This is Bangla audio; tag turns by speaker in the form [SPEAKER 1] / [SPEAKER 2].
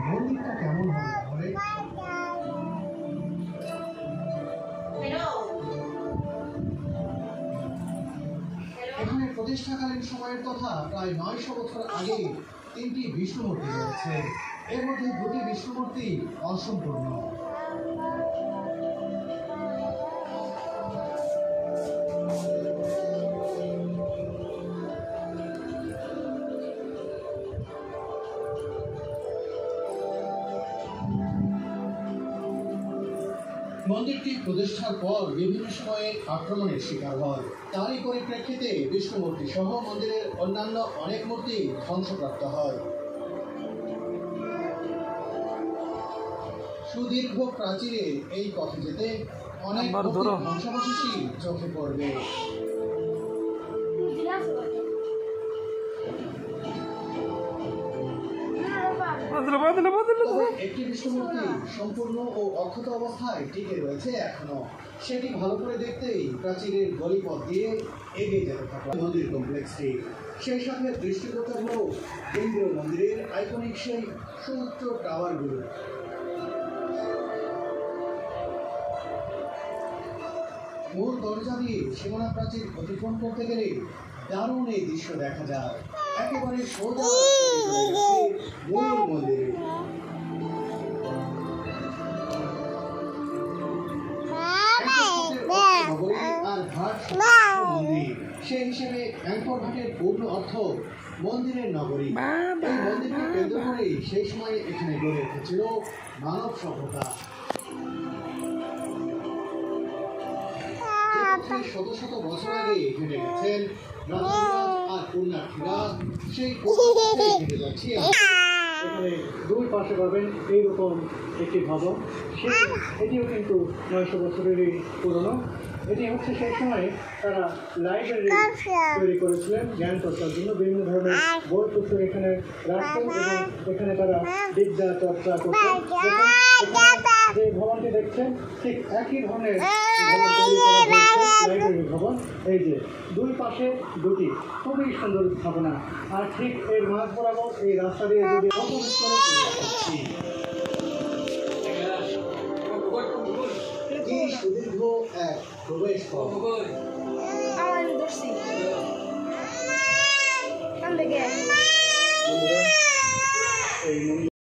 [SPEAKER 1] মন্দিরটা কেমন হবে তাহলে? এখানে প্রতিষ্ঠাকালীন সময়ের কথা প্রায় 900 বছর আগে 3টি বিষ্ণু মূর্তি রয়েছে। এর মধ্যে 2টি বিষ্ণু মূর্তি অসম্পূর্ণ। মন্দিরটি প্রতিষ্ঠার পর বিভিন্ন সময়ে আক্রমণের শিকার হয়। তারই পরিপ্রেক্ষিতে বিষ্ণু মূর্তি সহ মন্দিরের অন্যান্য অনেক মূর্তি ধ্বংসপ্রাপ্ত হয়। সুদীর্ঘ প্রাচীরে এই পথে যেতে অনেক ধ্বংসাবশেষই চোখে পড়বে। একটি বিষ্ণু মূর্তি সম্পূর্ণ ও অক্ষত অবস্থায় টিকে রয়েছে এখনো। সেটি ভালো করে দেখতেই প্রাচীরের গলিপথ দিয়ে এগিয়ে যেতে থাকলো মন্দির কমপ্লেক্সটি। সেই সাথে দৃষ্টিগোচর হল কেন্দ্রীয় মন্দিরের আইকনিক সেই সুউচ্চ টাওয়ারগুলো। মূল দরজা দিয়ে সীমানা প্রাচীর অতিক্রম করতে গেলে দারুণ এই দৃশ্য দেখা যায়। একেবারে সোজা মূল মন্দিরে। সেই হিসেবে অ্যাঙ্কর ঘাটের পূর্ণ অর্থ মন্দিরের নগরী। এই মন্দিরকে কেন্দ্র করে সেই সময় এখানে গড়ে উঠেছিল মানব সভ্যতা। শত শত বছর আগে হেঁটে গেছেন আর পুণ্যার্থীরা, সেই হেঁটে যাচ্ছি। এখানে দুই পাশে পাবেন এইরকম একটি ভবন। এটিও কিন্তু 900 বছরেরই পুরনো। এটি হচ্ছে সেই সময় তারা লাইব্রেরি তৈরি করেছিলেন জ্ঞান চর্চার জন্য। বিভিন্ন ধরনের বই পুস্তক এখানে রাখতেন এবং এখানে তারা বিদ্যা চর্চা করতেন। যে ভবনটি দেখছেন ঠিক একই ধরনের ভবন তৈরি করা হয়েছে, লাইব্রেরি ভবন। এই যে দুই পাশে দুটি খুবই সুন্দর স্থাপনা। আর ঠিক এর মাঝ বরাবর এই রাস্তা দিয়ে যদি সুদীর্ঘ এক প্রবেশ পথ।